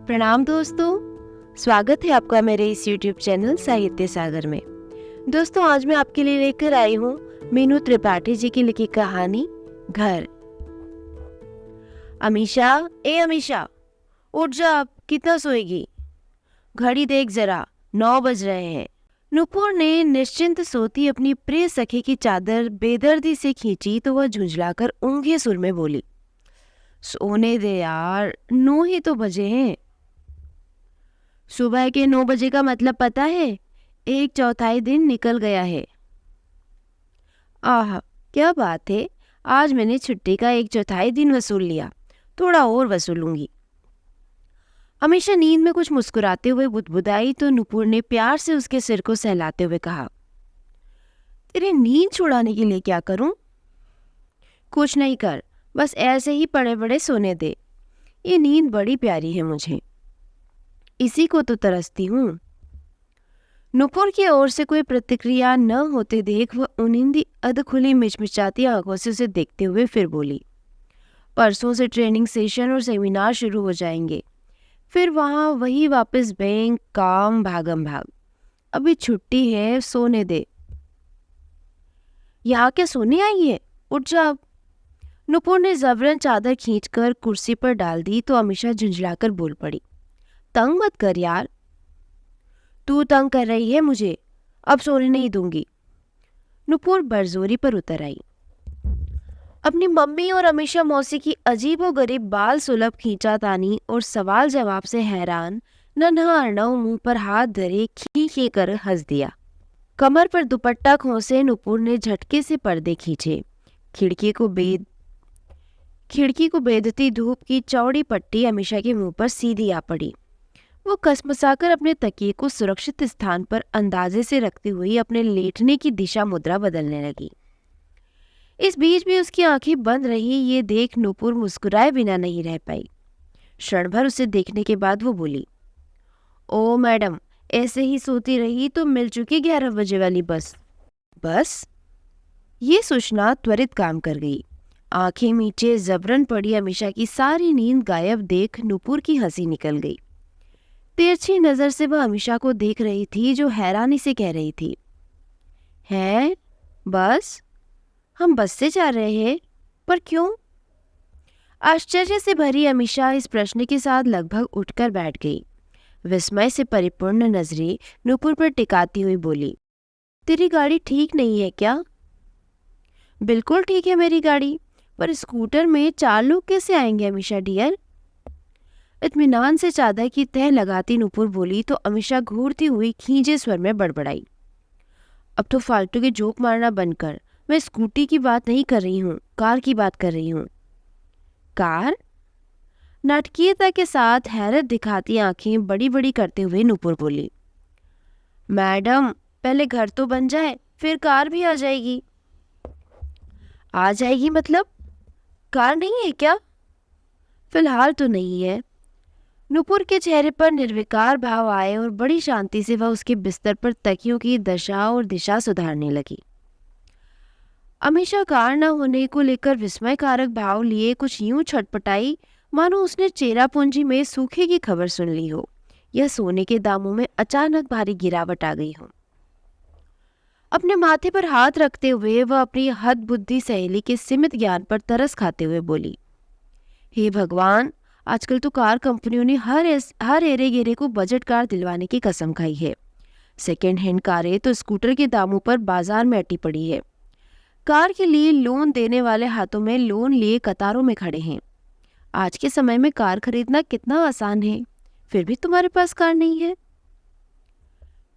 प्रणाम दोस्तों, स्वागत है आपका मेरे इस YouTube चैनल साहित्य सागर में। दोस्तों, आज मैं आपके लिए लेकर आई हूँ मीनू त्रिपाठी जी की लिखी कहानी घर। अमीशा, ए अमीशा, उठ जा, अब कितना सोएगी? घड़ी देख जरा, 9 बज रहे हैं। नुपुर ने निश्चिंत सोती अपनी प्रिय सखी की चादर बेदर्दी से खींची तो वह झुंझलाकर ऊंघे सुर में बोली, सोने दे यार, 9 ही तो बजे हैं। सुबह के 9 बजे का मतलब पता है? 1/4 दिन निकल गया है। आह, क्या बात है, आज मैंने छुट्टी का 1/4 दिन वसूल लिया, थोड़ा और वसूलूंगी। हमेशा नींद में कुछ मुस्कुराते हुए बुदबुदाई तो नुपुर ने प्यार से उसके सिर को सहलाते हुए कहा, तेरी नींद छुड़ाने के लिए क्या करूं? कुछ नहीं कर, बस ऐसे ही पड़े पड़े सोने दे। ये नींद बड़ी प्यारी है मुझे, इसी को तो तरसती हूँ। नुपुर की ओर से कोई प्रतिक्रिया न होते देख वह उनिंदी अधखुली मिचमिचाती आंखों से उसे देखते हुए फिर बोली, परसों से ट्रेनिंग सेशन और सेमिनार शुरू हो जाएंगे, फिर वहाँ वही वापस बैंक, काम, भागम भाग। अभी छुट्टी है, सोने दे। यहाँ क्या सोने आई है? उठ जा अब। नुपुर ने जबरन चादर खींचकर कुर्सी पर डाल दी तो अमीशा झुंझलाकर बोल पड़ी, तंग मत कर यार। तू तंग कर रही है मुझे, अब सोने नहीं दूंगी। नुपुर बरजोरी पर उतर आई। अपनी मम्मी और अमीशा मौसी की अजीबोगरीब बाल सुलभ खींचातानी और सवाल जवाब से हैरान नन्हा अर्णव मुंह पर हाथ धरे खी खी कर हंस दिया। कमर पर दुपट्टा खोसे नुपुर ने झटके से पर्दे खींचे। खिड़की को बेधती धूप की चौड़ी पट्टी अमीशा के मुंह पर सीधी आ पड़ी। वो कसमसाकर अपने तकिए को सुरक्षित स्थान पर अंदाजे से रखती हुई अपने लेटने की दिशा मुद्रा बदलने लगी। इस बीच भी उसकी आंखें बंद रही, ये देख नुपुर मुस्कुराए बिना नहीं रह पाई। क्षण भर उसे देखने के बाद वो बोली, ओ मैडम, ऐसे ही सोती रही तो मिल चुकी 11 बजे वाली बस। बस? ये सूचना त्वरित काम कर गई। आंखें नीचे जबरन पड़ी अमीशा की सारी नींद गायब देख नुपुर की हंसी निकल गई। तिरछी नजर से वह अमीशा को देख रही थी जो हैरानी से कह रही थी, हैं? बस? हम बस से जा रहे हैं, पर क्यों? आश्चर्य से भरी अमीशा इस प्रश्न के साथ लगभग उठकर बैठ गई। विस्मय से परिपूर्ण नजरें नुपुर पर टिकाती हुई बोली, तेरी गाड़ी ठीक नहीं है क्या? बिल्कुल ठीक है मेरी गाड़ी, पर स्कूटर में 4 लोग कैसे आएंगे अमीशा डियर? इत्मीनान से चादर की तह लगाती नुपुर बोली तो अमीशा घूरती हुई खींचे स्वर में बड़बड़ाई, अब तो फालतू के जोक मारना बंद कर। मैं स्कूटी की बात नहीं कर रही हूँ, कार की बात कर रही हूँ। कार? नाटकीयता के साथ हैरत दिखाती आंखें बड़ी बड़ी करते हुए नुपुर बोली, मैडम, पहले घर तो बन जाए, फिर कार भी आ जाएगी। आ जाएगी मतलब? कार नहीं है क्या? फिलहाल तो नहीं है। नुपुर के चेहरे पर निर्विकार भाव आए और बड़ी शांति से वह उसके बिस्तर पर तकियों की दशा और दिशा सुधारने लगी। अमीशा कार न होने को लेकर विस्मयकारक भाव लिए कुछ यूं छटपटाई मानो उसने चेरापूंजी में सूखे की खबर सुन ली हो या सोने के दामों में अचानक भारी गिरावट आ गई हो। अपने माथे पर हाथ रखते हुए वह अपनी हद बुद्धि सहेली के सीमित ज्ञान पर तरस खाते हुए बोली, हे भगवान, आजकल तो कार कंपनियों ने हर एरे गेरे को बजट कार दिलवाने की कसम खाई है। सेकेंड हैंड कारें तो स्कूटर के दामों पर बाजार में अटी पड़ी है। कार के लिए लोन देने वाले हाथों में लोन लिए कतारों में खड़े हैं। आज के समय में कार खरीदना कितना आसान है, फिर भी तुम्हारे पास कार नहीं है।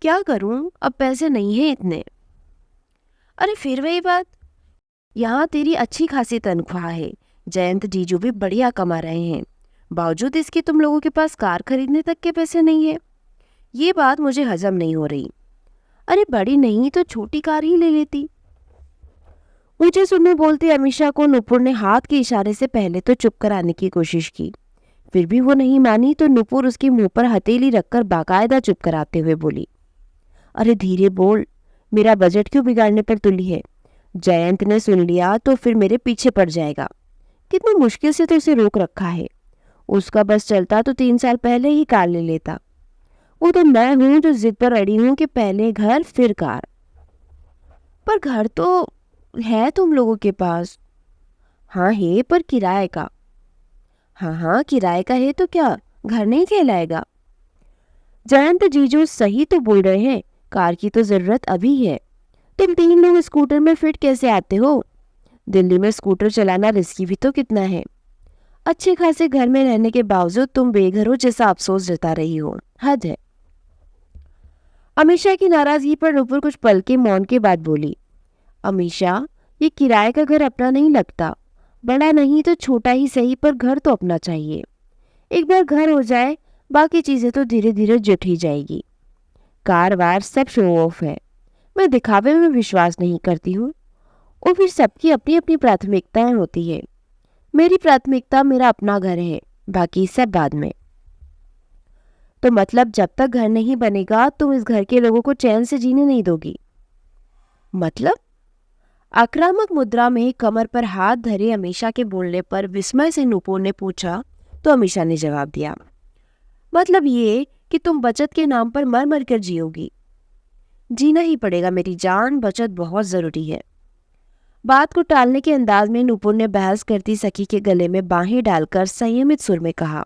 क्या करूं, अब पैसे नहीं है इतने। अरे फिर वही बात, यहाँ तेरी अच्छी खासी तनख्वाह है, जयंत जीजू भी बढ़िया कमा रहे हैं, बावजूद इसके तुम लोगों के पास कार खरीदने तक के पैसे नहीं है। ये बात मुझे हजम नहीं हो रही। अरे बड़ी नहीं तो छोटी कार ही ले लेती। ऊंचे सुर में बोलती अमीशा को नुपुर ने हाथ के इशारे से पहले तो चुप कराने की कोशिश की, फिर भी वो नहीं मानी तो नुपुर उसके मुंह पर हथेली रखकर बाकायदा चुप कराते हुए बोली, अरे धीरे बोल, मेरा बजट क्यों बिगाड़ने पर तुली है? जयंत ने सुन लिया तो फिर मेरे पीछे पड़ जाएगा। कितनी मुश्किल से तो इसे रोक रखा है। उसका बस चलता तो 3 साल पहले ही कार ले लेता। वो तो मैं हूं जो जिद पर अड़ी हूं कि पहले घर फिर कार। पर घर तो है तुम लोगों के पास। हाँ है, पर किराए का। हाँ हाँ, किराए का है तो क्या घर नहीं कहलाएगा? जयंत जीजू सही तो बोल रहे हैं, कार की तो जरूरत अभी है। तुम 3 लोग स्कूटर में फिट कैसे आते हो? दिल्ली में स्कूटर चलाना रिस्की भी तो कितना है। अच्छे खासे घर में रहने के बावजूद तुम बेघर हो जैसा अफसोस जता रही हो, हद है। अमीषा की नाराजगी पर नुपुर कुछ पल के मौन के बाद बोली, अमीषा, ये किराए का घर अपना नहीं लगता। बड़ा नहीं तो छोटा ही सही, पर घर तो अपना चाहिए। एक बार घर हो जाए, बाकी चीजें तो धीरे धीरे जुट ही जाएगी। कार वार सब शो ऑफ है। मैं दिखावे में विश्वास नहीं करती हूँ। और फिर सबकी अपनी अपनी प्राथमिकताएं होती है। मेरी प्राथमिकता मेरा अपना घर है, बाकी सब बाद में। तो मतलब जब तक घर नहीं बनेगा तुम इस घर के लोगों को चैन से जीने नहीं दोगी? मतलब? आक्रामक मुद्रा में कमर पर हाथ धरे अमीषा के बोलने पर विस्मय से नुपुर ने पूछा तो अमीषा ने जवाब दिया, मतलब ये कि तुम बचत के नाम पर मर मर कर जियोगी। जीना ही पड़ेगा मेरी जान, बचत बहुत जरूरी है। बात को टालने के अंदाज में नुपुर ने बहस करती सखी के गले में बाहें डालकर संयमित सुर में कहा,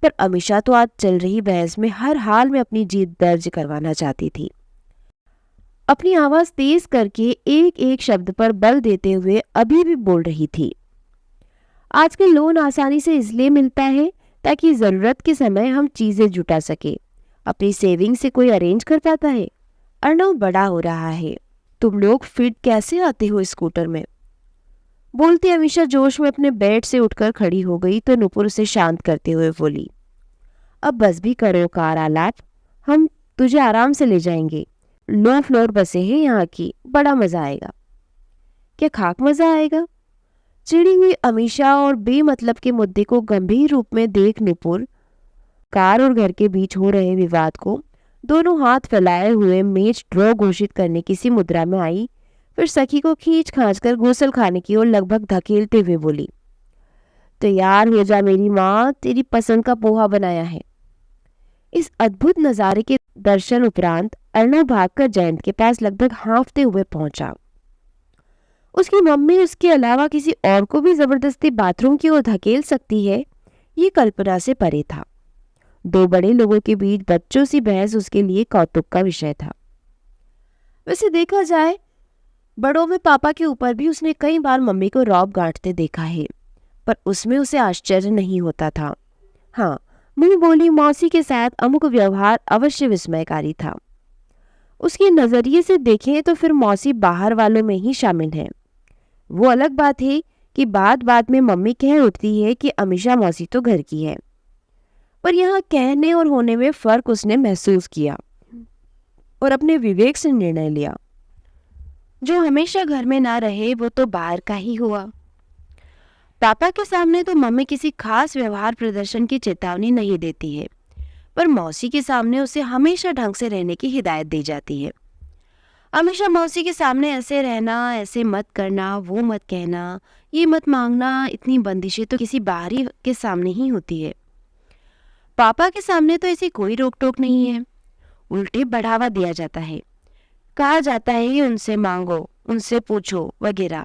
पर अमीषा तो आज चल रही बहस में हर हाल में अपनी जीत दर्ज करवाना चाहती थी। अपनी आवाज तेज करके एक एक शब्द पर बल देते हुए अभी भी बोल रही थी, आजकल लोन आसानी से इसलिए मिलता है ताकि जरूरत के समय हम चीजें जुटा सके। अपनी सेविंग से कोई अरेंज कर पाता है? अर्णव बड़ा हो रहा है। तुम लोग फिट कैसे आते हो स्कूटर में? बोलती अमीषा जोश में अपने बेड से उठकर खड़ी हो गई तो नुपुर उसे शांत करते हुए बोली, अब बस भी करो कार आलाप, हम तुझे आराम से ले जाएंगे। लो फ्लोर बसें हैं यहाँ की, बड़ा मजा आएगा। क्या खाक मजा आएगा? चिड़ी हुई अमीषा और बेमतलब के मुद्दे को गंभीर रूप में देख नुपुर कार और घर के बीच हो रहे विवाद को दोनों हाथ फैलाए हुए मेज ड्रॉ घोषित करने की सी मुद्रा में आई। फिर सखी को खींच खांच कर घोसल खाने की ओर लगभग धकेलते हुए बोली, तैयार हो जा मेरी माँ, तेरी पसंद का पोहा बनाया है। इस अद्भुत नजारे के दर्शन उपरांत अर्णव भागकर जयंत के पास लगभग हाँफते हुए पहुंचा। उसकी मम्मी उसके अलावा किसी और को भी जबरदस्ती बाथरूम की ओर धकेल सकती है, ये कल्पना से परे था। 2 बड़े लोगों के बीच बच्चों सी बहस उसके लिए कौतुक का विषय था। वैसे देखा जाए, बड़ों में पापा के ऊपर भी उसने कई बार मम्मी को रौब गांठते देखा है, पर उसमें उसे आश्चर्य नहीं होता था। हाँ, मुंह बोली मौसी के साथ अमुक व्यवहार अवश्य विस्मयकारी था। उसके नजरिए से देखें तो फिर मौसी बाहर वालों में ही शामिल है। वो अलग बात है कि बात बात में मम्मी कह उठती है कि अमीषा मौसी तो घर की है, पर यहाँ कहने और होने में फर्क उसने महसूस किया और अपने विवेक से निर्णय लिया, जो हमेशा घर में ना रहे वो तो बाहर का ही हुआ। पापा के सामने तो मम्मी किसी खास व्यवहार प्रदर्शन की चेतावनी नहीं देती है, पर मौसी के सामने उसे हमेशा ढंग से रहने की हिदायत दी जाती है। हमेशा मौसी के सामने ऐसे रहना, ऐसे मत करना, वो मत कहना, ये मत मांगना, इतनी बंदिशें तो किसी बाहरी के सामने ही होती है। पापा के सामने तो ऐसी कोई रोक टोक नहीं है, उल्टे बढ़ावा दिया जाता है। कहा जाता है उनसे मांगो, उनसे पूछो वगैरह।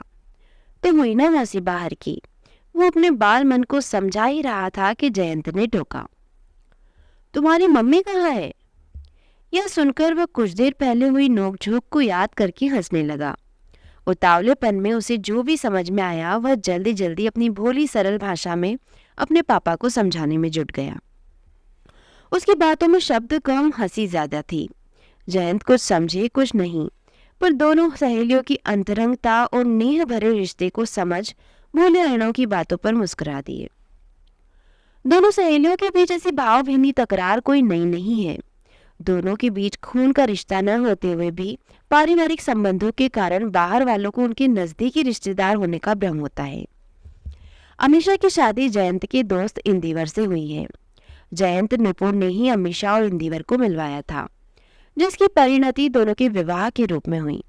तो हुई ना मौसी बाहर की। वो अपने बाल मन को समझा ही रहा था कि जयंत ने टोका, तुम्हारी मम्मी कहाँ है? यह सुनकर वह कुछ देर पहले हुई नोकझोंक को याद करके हंसने लगा। उतावलेपन में उसे जो भी समझ में आया वह जल्दी जल्दी अपनी भोली सरल भाषा में अपने पापा को समझाने में जुट गया। उसकी बातों में शब्द कम, हंसी ज्यादा थी। जयंत कुछ समझे कुछ नहीं, पर दोनों सहेलियों की अंतरंगता और नेह भरे रिश्ते को समझ भोले अर्णव की बातों पर मुस्कुरा दिए। दोनों सहेलियों के बीच ऐसी भावभीनी तकरार कोई नई नहीं है। दोनों के बीच खून का रिश्ता न होते हुए भी पारिवारिक संबंधों के कारण बाहर वालों को उनके नजदीकी रिश्तेदार होने का भ्रम होता है। अमीषा की शादी जयंत के दोस्त इंदिवर से हुई है। जयंत नुपुर ने ही अमीषा और इंदिवर को मिलवाया था, जिसकी परिणति दोनों के विवाह के रूप में हुई।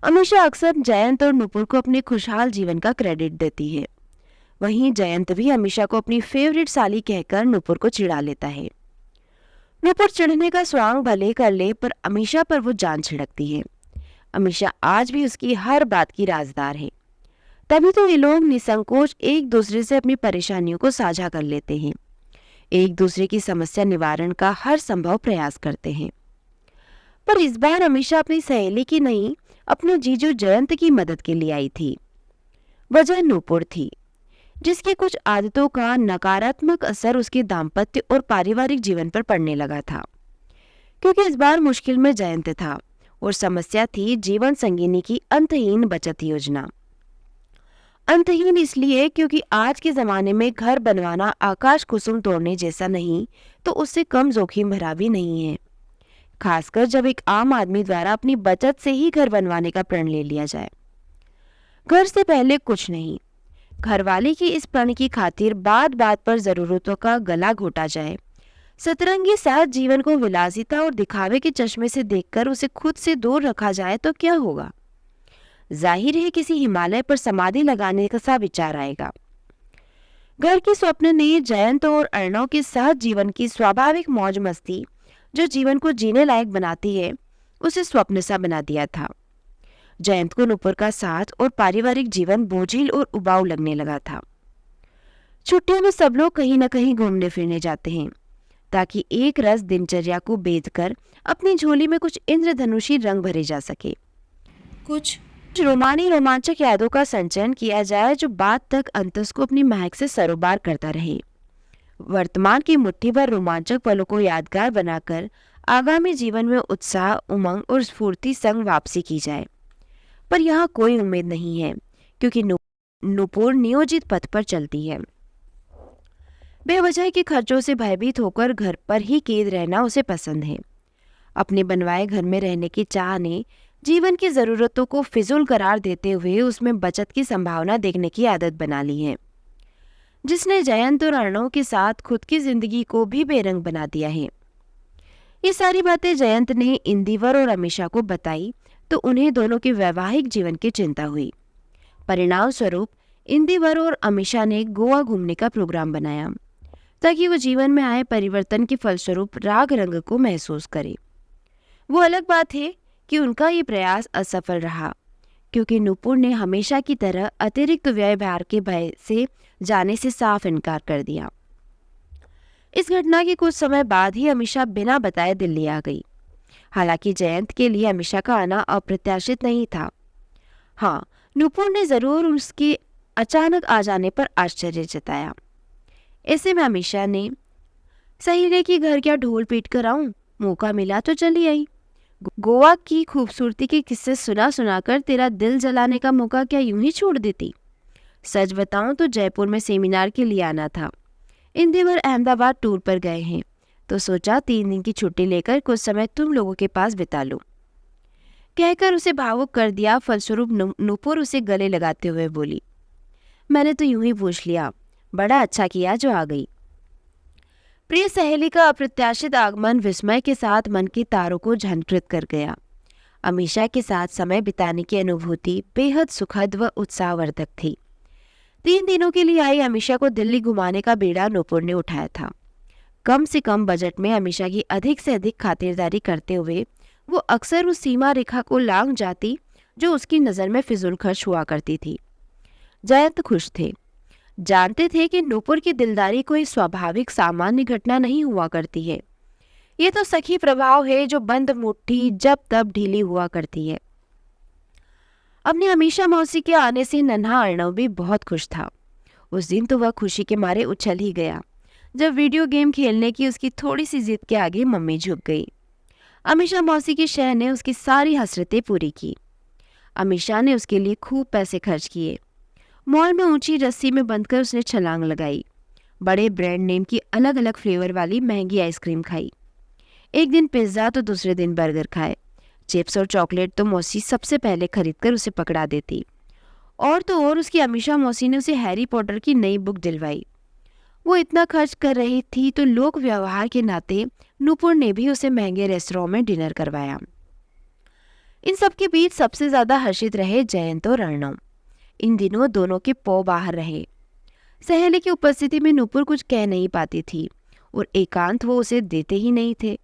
अमीषा अक्सर जयंत और नुपुर को अपने खुशहाल जीवन का क्रेडिट देती है। वहीं जयंत भी अमीषा को अपनी फेवरेट साली कहकर नुपुर को चिढ़ा लेता है। नुपुर चिढ़ने का स्वांग भले कर ले, पर अमीषा पर वो जान छिड़कती है। अमीषा आज भी उसकी हर बात की राजदार है। तभी तो ये लोग निसंकोच एक दूसरे से अपनी परेशानियों को साझा कर लेते हैं, एक दूसरे की समस्या निवारण का हर संभव प्रयास करते हैं। पर इस बार अमीषा अपनी सहेली की नहीं, अपने जीजू जयंत की मदद के लिए आई थी। वजह नूपुर थी, जिसकी कुछ आदतों का नकारात्मक असर उसके दाम्पत्य और पारिवारिक जीवन पर पड़ने लगा था। क्योंकि इस बार मुश्किल में जयंत था और समस्या थी जीवन संगिनी की अंतहीन बचत योजना। अंतहीन इसलिए क्योंकि आज के जमाने में घर बनवाना आकाश कुसुम तोड़ने जैसा नहीं, तो उससे कम जोखिम भरा भी नहीं है, खासकर जब एक आम आदमी द्वारा अपनी बचत से ही घर बनवाने का प्रण ले लिया जाए। घर से पहले कुछ नहीं, घरवाले की इस प्रण की खातिर बात बात पर जरूरतों का गला घोटा जाए, सतरंगी साथ जीवन को विलासिता और दिखावे के चश्मे से देखकर उसे खुद से दूर रखा जाए तो क्या होगा? जाहिर है किसी हिमालय पर समाधि लगाने का सा विचार आएगा। घर के स्वप्न ने जयंत और अर्णव के साथ जीवन की स्वाभाविक मौज मस्ती, जो जीवन को जीने लायक बनाती है, उसे स्वप्न सा बना दिया था। जयंत को नुपुर का साथ और पारिवारिक जीवन बोझिल और उबाऊ लगने लगा था। छुट्टियों में सब लोग कहीं न कहीं घूमने फिरने जाते हैं, ताकि एक रस दिनचर्या को बेचकर अपनी झोली में कुछ इंद्रधनुषी रंग भरे जा सके, कुछ रोमांचक यादों का संचयन किया जाए, जो बाद तक अंतस को अपनी महक से सरोबार करता रहे। वर्तमान की मुट्ठी भर रोमांचक पलों को यादगार बनाकर आगामी जीवन में उत्साह, उमंग और स्फूर्ति संग वापसी की जाए। पर यहाँ कोई उम्मीद नहीं है, क्योंकि नुपुर नियोजित पथ पर चलती है। बेवजह के खर्चों से भयभीत होकर घर पर ही कैद रहना उसे पसंद है। अपने बनवाए घर में रहने की चाह ने जीवन की जरूरतों को फिजूल करार देते हुए उसमें बचत की संभावना देखने की आदत बना ली है, जिसने जयंत और अर्णव के साथ खुद की जिंदगी को भी बेरंग बना दिया है। ये सारी बातें जयंत ने इंदिवर और अमीषा को बताई तो उन्हें दोनों के वैवाहिक जीवन की चिंता हुई। परिणाम स्वरूप इंदिवर और अमीषा ने गोवा घूमने का प्रोग्राम बनाया, ताकि वो जीवन में आए परिवर्तन के फलस्वरूप राग रंग को महसूस करे। वो अलग बात है कि उनका ये प्रयास असफल रहा, क्योंकि नुपुर ने हमेशा की तरह अतिरिक्त व्यय भार के भय से जाने से साफ इनकार कर दिया। इस घटना के कुछ समय बाद ही अमीषा बिना बताए दिल्ली आ गई। हालांकि जयंत के लिए अमीषा का आना अप्रत्याशित नहीं था। हाँ, नुपुर ने जरूर उसके अचानक आ जाने पर आश्चर्य जताया। ऐसे में अमीषा ने सहेली के घर क्या ढोल पीट कर आऊं, मौका मिला तो चली आई। गोवा की खूबसूरती के किस्से सुना सुनाकर तेरा दिल जलाने का मौका क्या यूं ही छोड़ देती? सच बताऊं तो जयपुर में सेमिनार के लिए आना था। इंदिवर अहमदाबाद टूर पर गए हैं, तो सोचा 3 दिन की छुट्टी लेकर कुछ समय तुम लोगों के पास बिता लूं, कहकर उसे भावुक कर दिया। फलस्वरूप नुपुर उसे गले लगाते हुए बोली, मैंने तो यूं ही पूछ लिया, बड़ा अच्छा किया जो आ गई। प्रिय सहेली का अप्रत्याशित आगमन विस्मय के साथ मन की तारों को झंकृत कर गया। अमीषा के साथ समय बिताने की अनुभूति बेहद सुखद व उत्साहवर्धक थी। 3 दिनों के लिए आई अमीषा को दिल्ली घुमाने का बीड़ा नुपुर ने उठाया था। कम से कम बजट में अमीषा की अधिक से अधिक खातिरदारी करते हुए वो अक्सर उस सीमा रेखा को लांघ जाती जो उसकी नज़र में फिजूल खर्च हुआ करती थी। जयंत खुश थे, जानते थे कि नुपुर की दिलदारी कोई स्वाभाविक सामान्य घटना नहीं हुआ करती है। ये तो सखी प्रभाव है जो बंद मुट्ठी जब तब ढीली हुआ करती है। अपनी अमीषा मौसी के आने से नन्हा अर्णव भी बहुत खुश था। उस दिन तो वह खुशी के मारे उछल ही गया जब वीडियो गेम खेलने की उसकी थोड़ी सी जिद के आगे मम्मी झुक गई। अमीषा मौसी की शह ने उसकी सारी हसरतें पूरी की। अमीषा ने उसके लिए खूब पैसे खर्च किए। मॉल में ऊंची रस्सी में बंधकर उसने छलांग लगाई। बड़े ब्रांड नेम की अलग अलग फ्लेवर वाली महंगी आइसक्रीम खाई। एक दिन पिज्ज़ा तो दूसरे दिन बर्गर खाए। चिप्स और चॉकलेट तो मौसी सबसे पहले खरीदकर उसे पकड़ा देती। और तो और उसकी अमीषा मौसी ने उसे हैरी पॉटर की नई बुक दिलवाई। वो इतना खर्च कर रही थी तो लोक व्यवहार के नाते नुपुर ने भी उसे महंगे रेस्टोरेंट में डिनर करवाया। इन सब के बीच सबसे ज्यादा हर्षित रहे जयंत और अर्णव। इन दिनों दोनों के पौ बाहर रहे। सहेली की उपस्थिति में नूपुर कुछ कह नहीं पाती थी और एकांत वो उसे देते ही नहीं थे।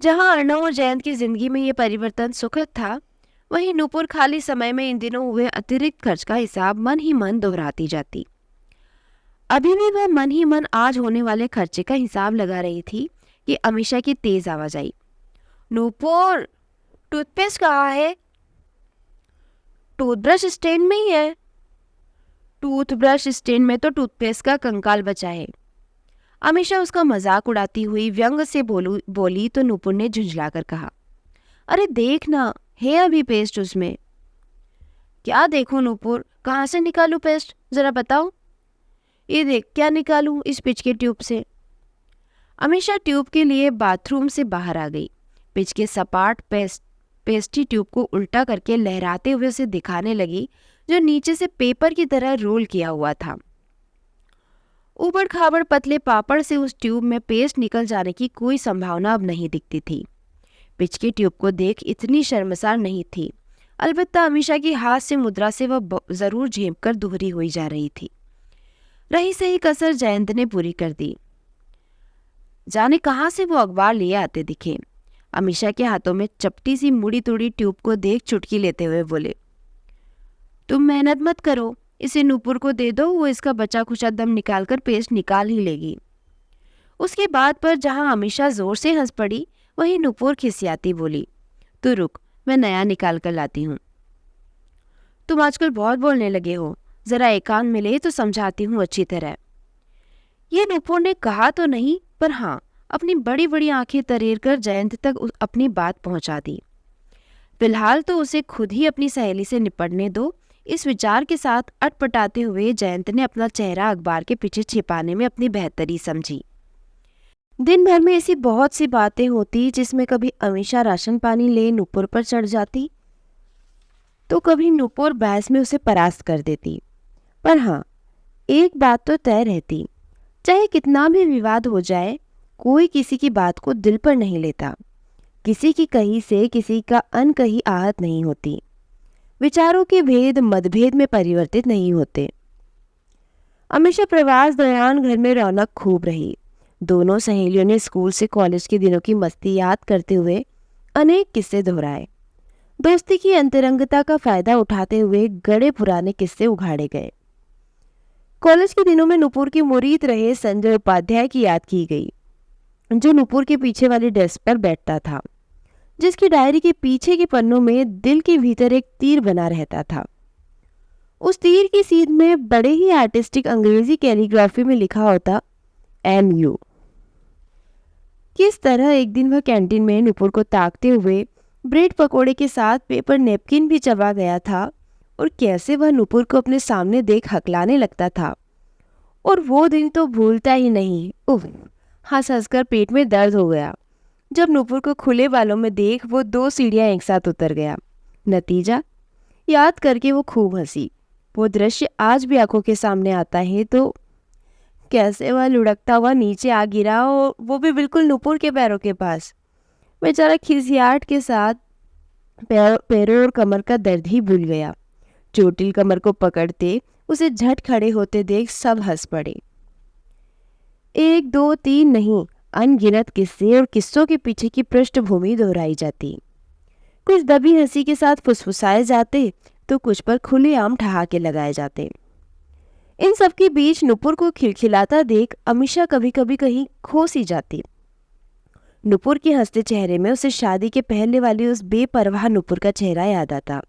जहां अर्णव और जयंत की जिंदगी में ये परिवर्तन सुखद था, वहीं नूपुर खाली समय में इन दिनों हुए अतिरिक्त खर्च का हिसाब मन ही मन दोहराती जाती। अभी भी वह मन ही मन आज होने वाले खर्चे का हिसाब लगा रही थी कि अमीषा की तेज आवाज आई। नूपुर, टूथपेस्ट कहाँ है? टूथब्रश स्टैंड में ही है। टूथब्रश स्टैंड में तो टूथपेस्ट का कंकाल बचा है। अमीषा उसका मजाक उड़ाती हुई व्यंग से बोली तो नूपुर ने झुंझलाकर कहा, अरे देख ना, है अभी पेस्ट उसमें। क्या देखूं नूपुर, कहाँ से निकालूं पेस्ट, जरा बताओ। ये देख, क्या निकालूं इस पिच के ट्यूब से। अमीषा ट्यूब के लिए बाथरूम से बाहर आ गई। पिच के सपाट पेस्टी ट्यूब को उल्टा करके लहराते हुए उसे दिखाने लगी, जो नीचे से पेपर की तरह रोल किया हुआ था। ऊबड़ खाबड़ पतले पापड़ से उस ट्यूब में पेस्ट निकल जाने की कोई संभावना अब नहीं दिखती थी। पिच के ट्यूब को देख इतनी शर्मसार नहीं थी, अलबत्ता अमीषा की हास्य मुद्रा से वह जरूर झेप कर दोहरी हुई जा रही थी। रही सही कसर जयंत ने पूरी कर दी। जाने कहाँ से वो अखबार लिए आते दिखे। अमीषा के हाथों में चपटी सी मुड़ी तुड़ी ट्यूब को देख चुटकी लेते हुए बोले, तुम मेहनत मत करो, इसे नूपुर को दे दो, वो इसका बचा खुचा दम निकालकर पेस्ट निकाल ही लेगी। उसकी बात पर जहां अमीषा जोर से हंस पड़ी, वहीं नूपुर खिसियाती बोली, तू रुक, मैं नया निकाल कर लाती हूँ। तुम आजकल बहुत बोलने लगे हो, जरा एकांत मिले तो समझाती हूँ अच्छी तरह। ये नूपुर ने कहा तो नहीं, पर हाँ, अपनी बड़ी बड़ी आंखें तरेर कर जयंत तक अपनी बात पहुंचा दी। फिलहाल तो उसे खुद ही अपनी सहेली से निपटने दो। इस विचार के साथ अटपटाते हुए जयंत ने अपना चेहरा अखबार के पीछे छिपाने में अपनी बेहतरी समझी। दिन भर में ऐसी बहुत सी बातें होती, जिसमें कभी अमीषा राशन पानी ले नूपुर पर चढ़ जाती, तो कभी नूपुर बहस में उसे परास्त कर देती। पर हाँ, एक बात तो तय रहती, चाहे कितना भी विवाद हो जाए, कोई किसी की बात को दिल पर नहीं लेता। किसी की कही से किसी का अनकही आहत नहीं होती। विचारों के भेद मतभेद में परिवर्तित नहीं होते। हमेशा प्रवास दौरान घर में रौनक खूब रही। दोनों सहेलियों ने स्कूल से कॉलेज के दिनों की मस्ती याद करते हुए अनेक किस्से दोहराए। दोस्ती की अंतरंगता का फायदा उठाते हुए गड़े पुराने किस्से उघाड़े गए। कॉलेज के दिनों में नूपुर के मुरीद रहे संजय उपाध्याय की याद की गई, जो नूपुर के पीछे वाली डेस्क पर बैठता था, जिसकी डायरी के पीछे के पन्नों में दिल के भीतर एक तीर बना रहता था। उस तीर की सीध में बड़े ही आर्टिस्टिक अंग्रेजी कैलीग्राफी में लिखा होता MU। किस तरह एक दिन वह कैंटीन में नूपुर को ताकते हुए ब्रेड पकोड़े के साथ पेपर नैपकिन भी चबा गया था, और कैसे वह नूपुर को अपने सामने देख हकलाने लगता था। और वो दिन तो भूलता ही नहीं। उफ, हंस हंसकर पेट में दर्द हो गया जब नूपुर को खुले बालों में देख वो 2 सीढ़ियां एक साथ उतर गया। नतीजा याद करके वो खूब हंसी। वो दृश्य आज भी आंखों के सामने आता है तो कैसे वह लुढ़कता हुआ नीचे आ गिरा, और वो भी बिल्कुल नूपुर के पैरों के पास। बेचारा खिसियाट के साथ पैरों और कमर का दर्द ही भूल गया। चोटिल कमर को पकड़ते उसे झट खड़े होते देख सब हंस पड़े। 1 2 3 नहीं, अनगिनत किस्से और किस्सों के पीछे की पृष्ठभूमि दोहराई जाती। कुछ दबी हंसी के साथ फुसफुसाए जाते, तो कुछ पर खुलेआम ठहाके लगाए जाते। इन सब के बीच नूपुर को खिलखिलाता देख अमीषा कभी कभी कहीं खो सी जाती। नूपुर के हंसते चेहरे में उसे शादी के पहले वाली उस बेपरवाह नूपुर का चेहरा याद आता,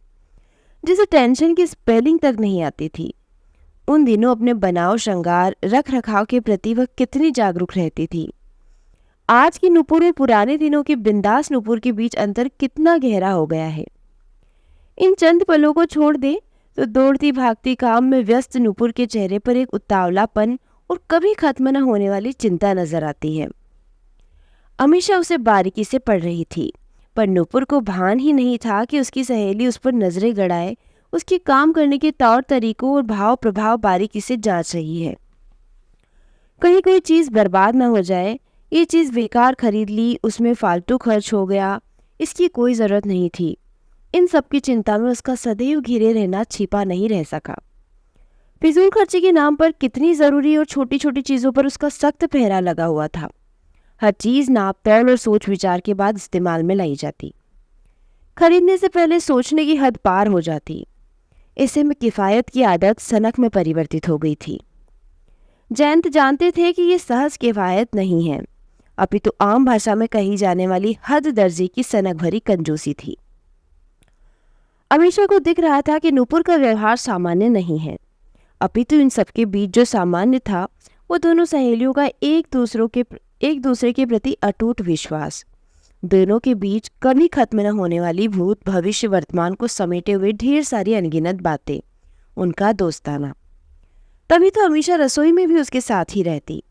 जिसे टेंशन की स्पेलिंग तक नहीं आती थी। उन दिनों अपने बनाव श्रृंगार रख रखाव के प्रति वह कितनी जागरूक रहती थी। आज की नूपुर और पुराने दिनों के बिंदास नूपुर के बीच अंतर कितना गहरा हो गया है। इन चंद पलों को छोड़ दे तो दौड़ती भागती काम में व्यस्त नूपुर के चेहरे पर एक उतावलापन और कभी खत्म न होने वाली चिंता नजर आती है। अमीषा उसे बारीकी से पढ़ रही थी, पर नूपुर को भान ही नहीं था कि उसकी सहेली उस पर नजरें गड़ाए उसके काम करने के तौर तरीकों और भाव प्रभाव बारीकी से जांच रही है। कहीं कोई चीज़ बर्बाद ना हो जाए, ये चीज़ बेकार खरीद ली, उसमें फालतू खर्च हो गया, इसकी कोई ज़रूरत नहीं थी। इन सब की चिंता में उसका सदैव घिरे रहना छिपा नहीं रह सका। फिजूल खर्ची के नाम पर कितनी जरूरी और छोटी छोटी चीजों पर उसका सख्त पहरा लगा हुआ था। हर चीज नाप तौल और सोच विचार के बाद इस्तेमाल में लाई जाती। खरीदने से पहले सोचने की हद पार हो जाती। ऐसे में किफायत की आदत सनक में परिवर्तित हो गई थी। जयंत जानते थे कि ये सहज किफायत नहीं है, अपितु आम भाषा में कही जाने वाली हद दर्जे की सनक भरी कंजूसी थी। अमीषा को दिख रहा था कि नूपुर का व्यवहार सामान्य नहीं है, अपितु इन सबके बीच जो सामान्य था वो दोनों सहेलियों का एक दूसरे के प्रति अटूट विश्वास, दोनों के बीच कभी खत्म न होने वाली भूत भविष्य वर्तमान को समेटे हुए ढेर सारी अनगिनत बातें, उनका दोस्ताना। तभी तो अमीषा रसोई में भी उसके साथ ही रहती।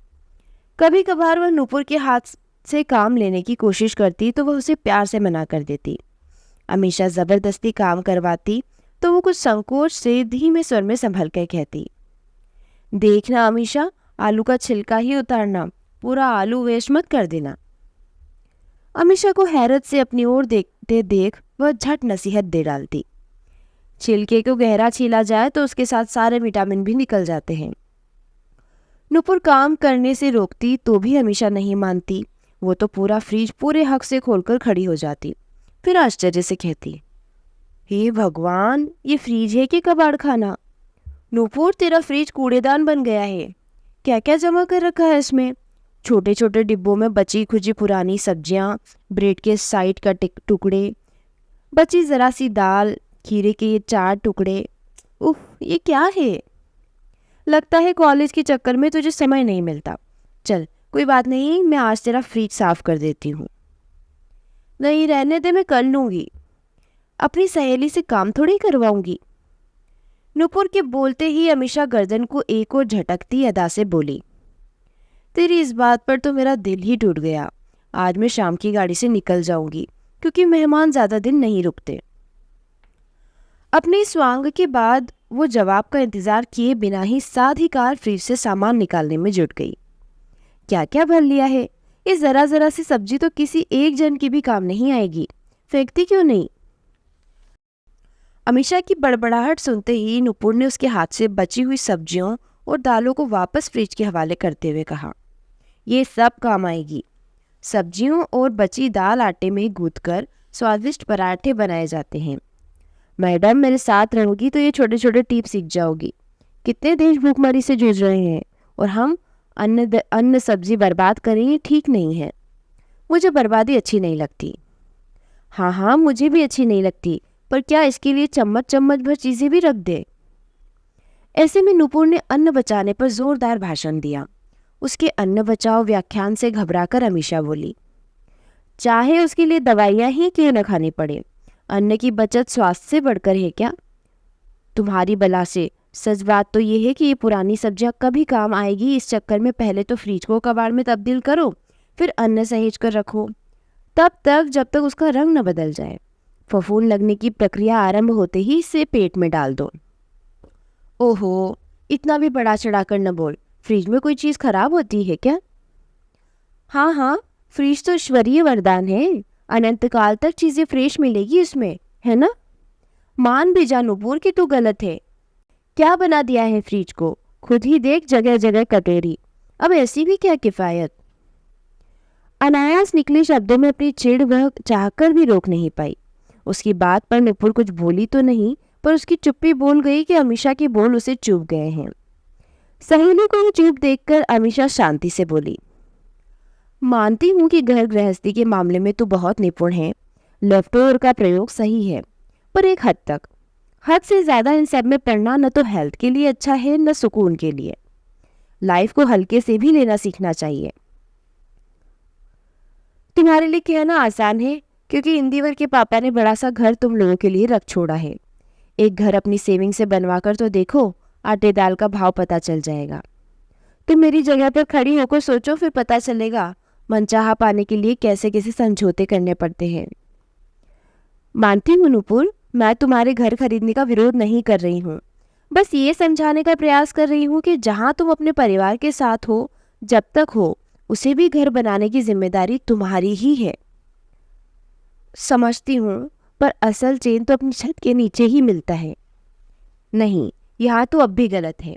कभी कभार वह नूपुर के हाथ से काम लेने की कोशिश करती तो वह उसे प्यार से मना कर देती। अमीषा जबरदस्ती काम करवाती तो वो कुछ संकोच से धीमे स्वर में संभल कर कहती, देखना अमीषा, आलू का छिलका ही उतारना, पूरा आलू वेस्ट मत कर देना। अमीषा को हैरत से अपनी ओर देखते देख वह झट नसीहत दे डालती, छिलके को गहरा छीला जाए तो उसके साथ सारे विटामिन भी निकल जाते हैं। नूपुर काम करने से रोकती तो भी अमीषा नहीं मानती। वो तो पूरा फ्रिज पूरे हक से खोलकर खड़ी हो जाती, फिर आश्चर्य से कहती, हे भगवान, ये फ्रिज है कि कबाड़ खाना? नूपुर, तेरा फ्रिज कूड़ेदान बन गया है। क्या क्या जमा कर रखा है इसमें? छोटे छोटे डिब्बों में बची खुची पुरानी सब्जियां, ब्रेड के साइड का टुकड़े, बची जरा सी दाल, खीरे के ये 4 टुकड़े। उफ, ये क्या है? लगता है कॉलेज के चक्कर में तुझे समय नहीं मिलता। चल कोई बात नहीं, मैं आज तेरा फ्रिज साफ कर देती हूँ। नहीं, रहने दे, मैं कर लूँगी। अपनी सहेली से काम थोड़ी करवाऊंगी। नूपुर के बोलते ही अमीषा गर्दन को एक और झटकती अदा से बोली, तेरी इस बात पर तो मेरा दिल ही टूट गया। आज मैं शाम की गाड़ी से निकल जाऊंगी, क्योंकि मेहमान ज्यादा दिन नहीं रुकते। अपने स्वांग के बाद वो जवाब का इंतजार किए बिना ही साधिकार फ्रिज से सामान निकालने में जुट गई। क्या क्या भर लिया है? ये जरा जरा सी सब्जी तो किसी एक जन की भी काम नहीं आएगी, फेंकती क्यों नहीं? अमीषा की बड़बड़ाहट सुनते ही नूपुर ने उसके हाथ से बची हुई सब्जियों और दालों को वापस फ्रिज के हवाले करते हुए कहा, ये सब काम आएगी। सब्जियों और बची दाल आटे में गूंथकर स्वादिष्ट पराठे बनाए जाते हैं। मैडम, मेरे साथ रहोगी तो ये छोटे छोटे टिप सीख जाओगी। कितने देश भूखमरी से जूझ रहे हैं और हम अन्न सब्जी बर्बाद करें, ये ठीक नहीं है। मुझे बर्बादी अच्छी नहीं लगती। हाँ हाँ, मुझे भी अच्छी नहीं लगती, पर क्या इसके लिए चम्मच चम्मच भर चीजें भी रख दे? ऐसे में नूपुर ने अन्न बचाने पर जोरदार भाषण दिया। उसके अन्न बचाओ व्याख्यान से घबराकर अमीषा बोली, चाहे उसके लिए दवाइयां ही क्यों न खानी पड़े, अन्न की बचत स्वास्थ्य से बढ़कर है क्या? तुम्हारी बला से सच बात तो ये है कि ये पुरानी सब्जियां कभी काम आएगी, इस चक्कर में पहले तो फ्रिज को कबाड़ में तब्दील करो, फिर अन्न सहेज कर रखो, तब तक जब तक उसका रंग न बदल जाए। फफूंद लगने की प्रक्रिया आरंभ होते ही इसे पेट में डाल दो। ओहो, इतना भी बड़ा चढ़ा कर न बोल, फ्रिज में कोई चीज खराब होती है क्या? हाँ हाँ, फ्रिज तो ईश्वरीय वरदान है, अनंत काल तक चीजें फ्रेश मिलेगी इसमें, है ना? मान भी जा नूपुर कि तू गलत है। क्या बना दिया है फ्रिज को, खुद ही देख, जगह जगह कटोरी। अब ऐसी भी क्या किफायत? अनायास निकले शब्दों में अपनी चिढ़ वह चाहकर भी रोक नहीं पाई। उसकी बात पर नूपुर कुछ बोली तो नहीं, पर उसकी चुप्पी बोल गई कि अमीषा के बोल उसे चुभ गए हैं। सहेली को ये चुप देखकर अमीषा शांति से बोली, मानती हूं कि घर गृहस्थी के मामले में तू बहुत निपुण है, लेफ्टओवर का प्रयोग सही है, पर एक हद तक। हद से ज्यादा इन सब में पढ़ना न तो हेल्थ के लिए अच्छा है न सुकून के लिए। लाइफ को हल्के से भी लेना सीखना चाहिए। तुम्हारे लिए कहना आसान है, क्योंकि इंदिवर के पापा ने बड़ा सा घर तुम लोगों के लिए रख छोड़ा है। एक घर अपनी सेविंग से बनवा कर तो देखो, आटे दाल का भाव पता चल जाएगा। तुम मेरी जगह पर खड़ी होकर सोचो, फिर पता चलेगा मनचाहा पाने के लिए कैसे कैसे समझौते करने पड़ते हैं। मानती हूँ नूपुर, मैं तुम्हारे घर खरीदने का विरोध नहीं कर रही हूँ, बस ये समझाने का प्रयास कर रही हूँ कि जहाँ तुम अपने परिवार के साथ हो, जब तक हो, उसे भी घर बनाने की जिम्मेदारी तुम्हारी ही है। समझती हूँ, पर असल चैन तो अपनी छत के नीचे ही मिलता है। नहीं, यहाँ तो अब भी गलत है।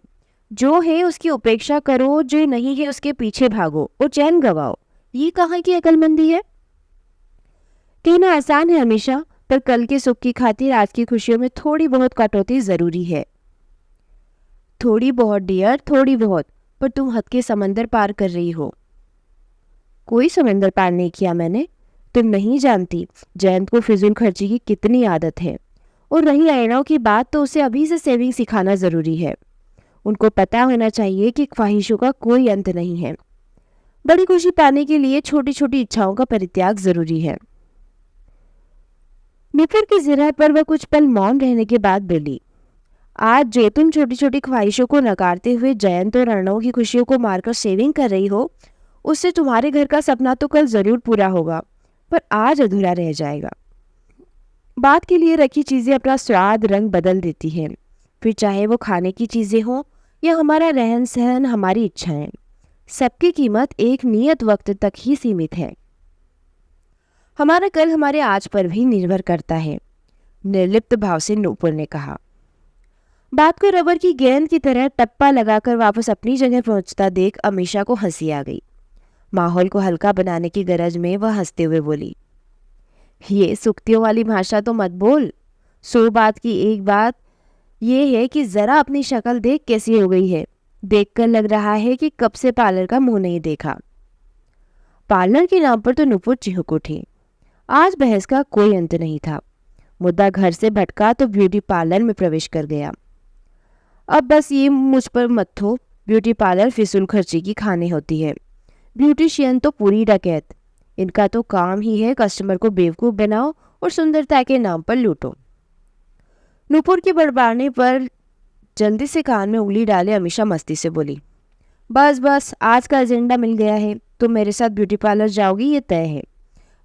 जो है उसकी उपेक्षा करो, जो नहीं है उसके पीछे भागो और चैन गवाओ। ये कहाँ की अक्लमंदी है? कहना आसान है हमेशा, पर कल के सुख की खातिर आज की खुशियों में थोड़ी बहुत कटौती जरूरी है। थोड़ी बहुत डियर, थोड़ी बहुत। पर तुम हद के समंदर पार कर रही हो। कोई समंदर पार नहीं किया मैंने। तुम नहीं जानती जयंत को फिजूल खर्ची की कितनी आदत है। और रही आयनाओं की बात, तो उसे अभी से सेविंग सिखाना जरूरी है। उनको पता होना चाहिए कि ख्वाहिशों का कोई अंत नहीं है। बड़ी खुशी पाने के लिए छोटी छोटी इच्छाओं का परित्याग जरूरी है। निफर की जिरह पर वह कुछ पल मौन रहने के बाद बोली, आज जो तुम छोटी छोटी ख्वाहिशों को नकारते हुए जयंत और अर्णव की खुशियों को मारकर सेविंग कर रही हो, उससे तुम्हारे घर का सपना तो कल जरूर पूरा होगा, पर आज अधूरा रह जाएगा। बात के लिए रखी चीजें अपना स्वाद रंग बदल देती हैं, फिर चाहे वो खाने की चीजें हों या हमारा रहन सहन, हमारी इच्छाएं। सबकी कीमत एक नियत वक्त तक ही सीमित है। हमारा कल हमारे आज पर भी निर्भर करता है, निर्लिप्त भाव से नूपुर ने कहा। बात को रबर की गेंद की तरह टप्पा लगाकर वापस अपनी जगह पहुंचता देख अमीषा को हंसी आ गई। माहौल को हल्का बनाने की गरज में वह हंसते हुए बोली, ये सुक्तियों वाली भाषा तो मत बोल। 100 बात की एक बात यह है कि जरा अपनी शक्ल देख कैसी हो गई है। देखकर लग रहा है कि कब से पार्लर का मुंह नहीं देखा। पार्लर के नाम पर तो नुपुर चिहुक उठी। आज बहस का कोई अंत नहीं था। मुद्दा घर से भटका तो ब्यूटी पार्लर में प्रवेश कर गया। अब बस ये मुझ पर मत थो, ब्यूटी पार्लर फिजूल खर्ची की खाने होती है। ब्यूटिशियन तो पूरी डकैत। इनका तो काम ही है कस्टमर को बेवकूफ बनाओ और सुंदरता के नाम पर लूटो। नूपुर के बड़बाने पर जल्दी से कान में उंगली डाले अमीषा मस्ती से बोली, बस बस, आज का एजेंडा मिल गया है। तुम मेरे साथ ब्यूटी पार्लर जाओगी, ये तय है।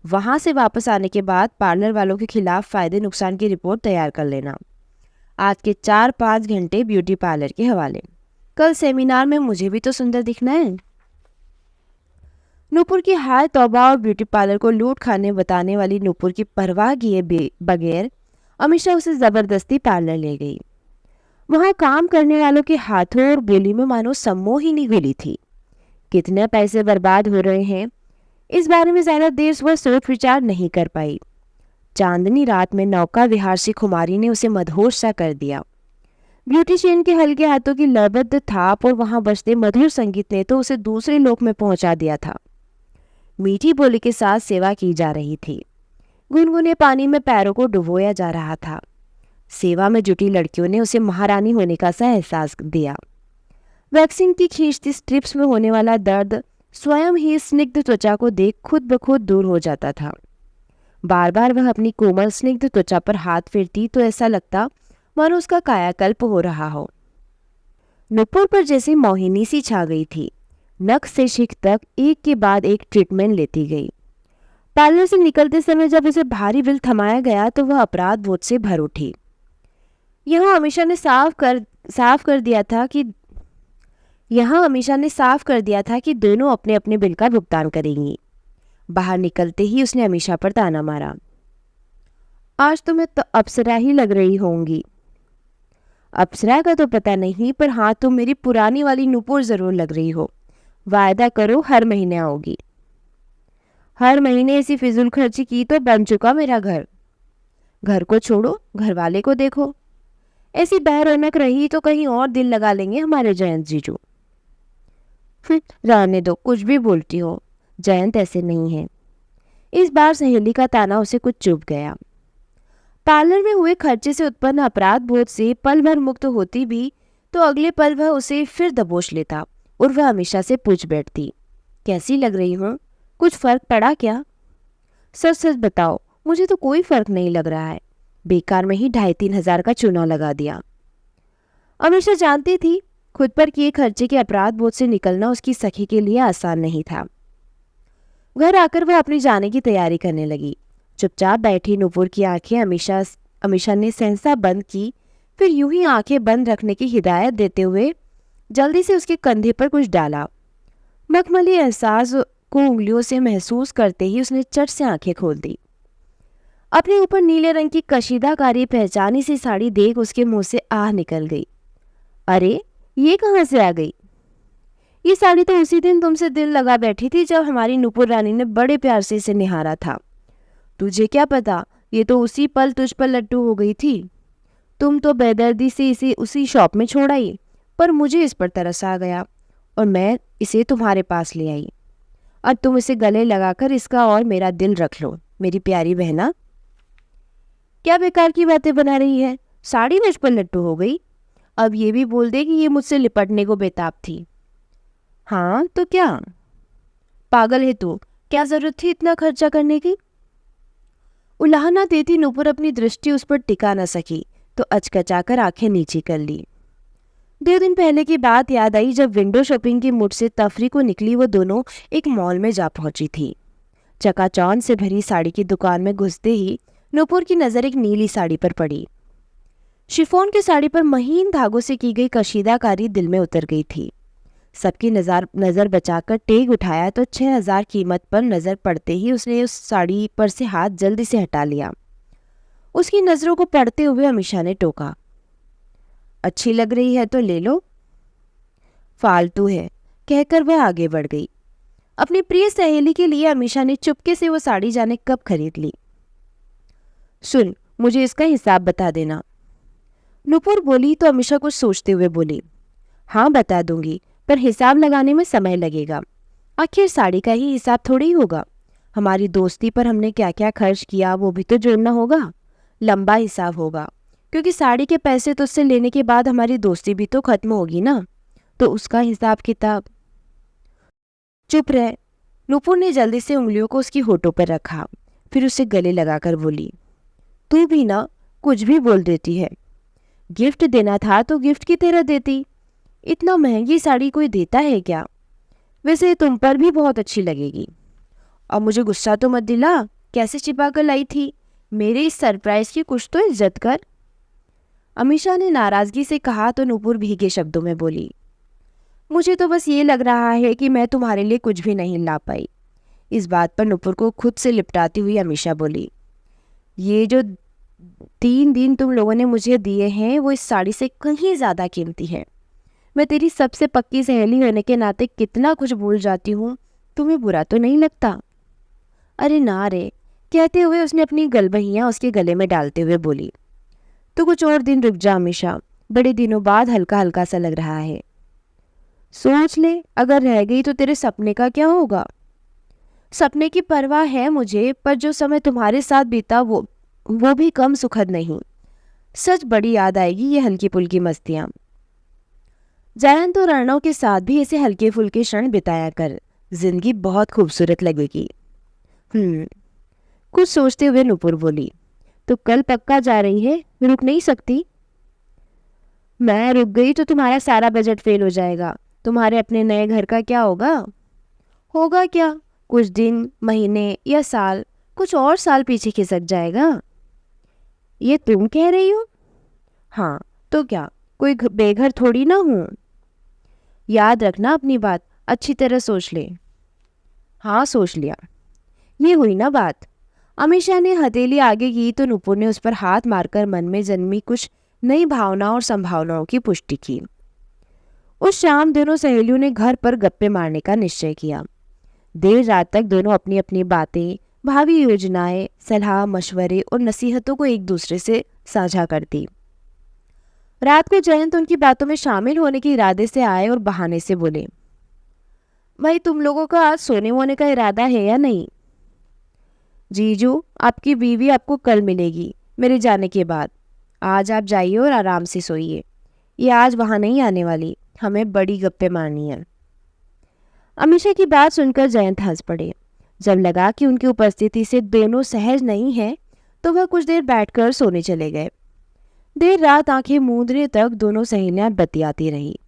वहां से वापस आने के बाद पार्लर वालों के खिलाफ फायदे नुकसान की रिपोर्ट तैयार कर लेना। आज के 4-5 घंटे ब्यूटी पार्लर के हवाले। कल सेमिनार में मुझे भी तो सुंदर दिखना है। नूपुर की हाय तौबा और ब्यूटी पार्लर को लूट खाने बताने वाली नूपुर की परवाह किए बगैर अमीषा उसे जबरदस्ती पार्लर ले गई। वहां काम करने वालों के हाथों और बोली में मानो सम्मोहिनी घुली थी। कितने पैसे बर्बाद हो रहे हैं, इस बारे में ज्यादा देर वह सोच विचार नहीं कर पाई। चांदनी रात में नौका विहार से खुमारी ने उसे मदहोश सा कर दिया। ब्यूटिशियन के हल्के हाथों की लयबद्ध थाप और वहां बजते मधुर संगीत ने तो उसे दूसरे लोक में पहुंचा दिया था। मीठी बोली के साथ सेवा की जा रही थी। गुनगुने पानी में पैरों को डुबोया जा रहा था। सेवा में जुटी लड़कियों ने उसे महारानी होने का सा एहसास दिया। वैक्सिंग की खींचती स्ट्रिप्स में होने वाला दर्द स्वयं ही स्निग्ध त्वचा को देख खुद ब खुद दूर हो जाता था। बार बार वह अपनी कोमल स्निग्ध त्वचा पर हाथ फेरती तो ऐसा लगता मानो उसका कायाकल्प हो रहा हो। नुपुर पर जैसे मोहिनी सी छा गई थी। नख से शिख तक एक के बाद एक ट्रीटमेंट लेती गई। पार्लर से निकलते समय जब उसे भारी बिल थमाया गया तो वह अपराध बोध से भर उठी। यहाँ अमीषा ने साफ कर दिया था कि दोनों अपने अपने बिल का भुगतान करेंगी। बाहर निकलते ही उसने अमीषा पर ताना मारा, आज तो मैं तो अप्सरा ही लग रही होंगी। अप्सरा का तो पता नहीं, पर हाँ तुम मेरी पुरानी वाली नूपुर जरूर लग रही हो। वायदा करो हर महीने आओगी। हर महीने ऐसी फिजूल खर्ची की तो बन चुका मेरा घर। घर को छोड़ो, घर वाले को देखो। ऐसी बहरौनक रही तो कहीं और दिल लगा लेंगे हमारे जयंत जीजू। रहने दो, कुछ भी बोलती हो। जयंत ऐसे नहीं है। इस बार सहेली का ताना उसे कुछ चुभ गया। पार्लर में हुए खर्चे से उत्पन्न अपराध बोध से पल भर मुक्त होती भी तो अगले पल वह उसे फिर दबोच लेता और वह हमेशा से पूछ बैठती, कैसी लग रही हूँ? कुछ फर्क पड़ा क्या? सच सच बताओ, मुझे तो कोई फर्क नहीं लग रहा है। बेकार में ही 2,500-3 हजार का चूना लगा दिया। हमेशा जानती थी खुद पर किए खर्चे के अपराध बोध से निकलना उसकी सखी के लिए आसान नहीं था। घर आकर वह अपनी जाने की तैयारी करने लगी। चुपचाप बैठी नूपुर की आंखें अमीषा ने सहसा बंद की, फिर यूं ही आंखें बंद रखने की हिदायत देते हुए जल्दी से उसके कंधे पर कुछ डाला। मखमली एहसास को उंगलियों से महसूस करते ही उसने चट से आंखें खोल दी। अपने ऊपर नीले रंग की कशीदाकारी पहचानी सी साड़ी देख उसके मुंह से आह निकल गई। अरे, ये कहाँ से आ गई? ये साड़ी तो उसी दिन तुमसे दिल लगा बैठी थी जब हमारी नुपुर रानी ने बड़े प्यार से इसे निहारा था। तुझे क्या पता, ये तो उसी पल तुझ पर लट्टू हो गई थी। तुम तो बेदर्दी से इसे उसी शॉप में छोड़ आई, पर मुझे इस पर तरस आ गया और मैं इसे तुम्हारे पास ले आई। अब तुम इसे गले लगाकर इसका और मेरा दिल रख लो, मेरी प्यारी बहना। क्या बेकार की बातें बना रही है? साड़ी मुझ पर लट्टू हो गई? अब ये भी बोल दे कि ये मुझसे लिपटने को बेताब थी। हाँ तो क्या? पागल है तू, क्या जरूरत थी इतना खर्चा करने की? उलाहना देती नुपुर अपनी दृष्टि उस पर टिका न सकी तो अचकचाकर आंखें नीची कर ली। 2 दिन पहले की बात याद आई जब विंडो शॉपिंग की मुड से तफरी को निकली वो दोनों एक मॉल में जा पहुंची थी। चकाचौंध से भरी साड़ी की दुकान में घुसते ही नुपुर की नज़र एक नीली साड़ी पर पड़ी। शिफॉन की साड़ी पर महीन धागों से की गई कशीदाकारी दिल में उतर गई थी। सबकी नज़र बचाकर टेक उठाया तो 6,000 कीमत पर नज़र पड़ते ही उसने उस साड़ी पर से हाथ जल्दी से हटा लिया। उसकी नज़रों को पड़ते हुए अमीशा ने टोका, अच्छी लग रही है तो ले लो। फालतू है, कहकर वह आगे बढ़ गई। अपनी प्रिय सहेली के लिए अमीशा ने चुपके से वो साड़ी जाने कब खरीद ली। सुन, मुझे इसका हिसाब बता देना, नुपुर बोली तो अमीशा कुछ सोचते हुए बोली, हाँ बता दूंगी, पर हिसाब लगाने में समय लगेगा। आखिर साड़ी का ही हिसाब थोड़ी होगा। हमारी दोस्ती पर हमने क्या क्या खर्च किया वो भी तो जोड़ना होगा। लंबा हिसाब होगा, क्योंकि साड़ी के पैसे तुझसे लेने के बाद हमारी दोस्ती भी तो खत्म होगी ना, तो उसका हिसाब किताब। चुप रह, नुपुर ने जल्दी से उंगलियों को उसकी होठों पर रखा, फिर उसे गले लगाकर बोली, तू भी ना कुछ भी बोल देती है। गिफ्ट देना था तो गिफ्ट की तरह देती, इतना महंगी साड़ी कोई देता है क्या? वैसे तुम पर भी बहुत अच्छी लगेगी। और मुझे गुस्सा तो मत दिला, कैसे छिपा कर लाई थी? मेरे इस सरप्राइज की कुछ तो इज्जत कर। अमीशा ने नाराजगी से कहा तो नुपुर भीगे शब्दों में बोली, मुझे तो बस ये लग रहा है कि मैं तुम्हारे लिए कुछ भी नहीं ला पाई। इस बात पर नुपुर को खुद से लिपटाती हुई अमीशा बोली, ये जो 3 दिन तुम लोगों ने मुझे दिए हैं वो इस साड़ी से कहीं ज़्यादा कीमती है। मैं तेरी सबसे पक्की सहेली होने के नाते कितना कुछ भूल जाती हूँ, तुम्हें बुरा तो नहीं लगता? अरे ना रे, कहते हुए उसने अपनी गलबहियाँ उसके गले में डालते हुए बोली, तो कुछ और दिन रुक जा अमीशा, बड़े दिनों बाद हल्का हल्का सा लग रहा है। सोच ले, अगर रह गई तो तेरे सपने का क्या होगा? सपने की परवाह है मुझे, पर जो समय तुम्हारे साथ बीता वो भी कम सुखद नहीं। सच बड़ी याद आएगी ये हल्की फुल्की मस्तियाँ। जयंत और अर्णव के साथ भी ऐसे हल्के फुल्के क्षण बिताया कर, जिंदगी बहुत खूबसूरत लगेगी। कुछ सोचते हुए नुपुर बोली, तो कल पक्का जा रही है, रुक नहीं सकती? मैं रुक गई तो तुम्हारा सारा बजट फेल हो जाएगा। तुम्हारे अपने नए घर का क्या होगा? होगा क्या, कुछ दिन, महीने या साल, कुछ और साल पीछे खिसक जाएगा। ये तुम कह रही हो? हाँ तो क्या, कोई बेघर थोड़ी ना हूँ। याद रखना अपनी बात, अच्छी तरह सोच ले। हाँ सोच लिया। ये हुई ना बात। अमीशा ने हथेली आगे की तो नुपुर ने उस पर हाथ मारकर मन में जन्मी कुछ नई भावनाओं और संभावनाओं की पुष्टि की। उस शाम दोनों सहेलियों ने घर पर गप्पे मारने का निश्चय किया। देर रात तक दोनों अपनी अपनी बातें, भावी योजनाएं, सलाह मशवरे और नसीहतों को एक दूसरे से साझा करती। रात को जयंत उनकी बातों में शामिल होने के इरादे से आए और बहाने से बोले, भाई तुम लोगों का आज सोने वोने का इरादा है या नहीं? जीजू, आपकी बीवी आपको कल मिलेगी मेरे जाने के बाद। आज आप जाइए और आराम से सोइए। ये आज वहाँ नहीं आने वाली, हमें बड़ी गप्पे मारनी है। अमीशा की बात सुनकर जयंत हंस पड़े। जब लगा कि उनकी उपस्थिति से दोनों सहज नहीं है तो वह कुछ देर बैठकर सोने चले गए। देर रात आंखें मूंदने तक दोनों सहेलियां बतियाती रही।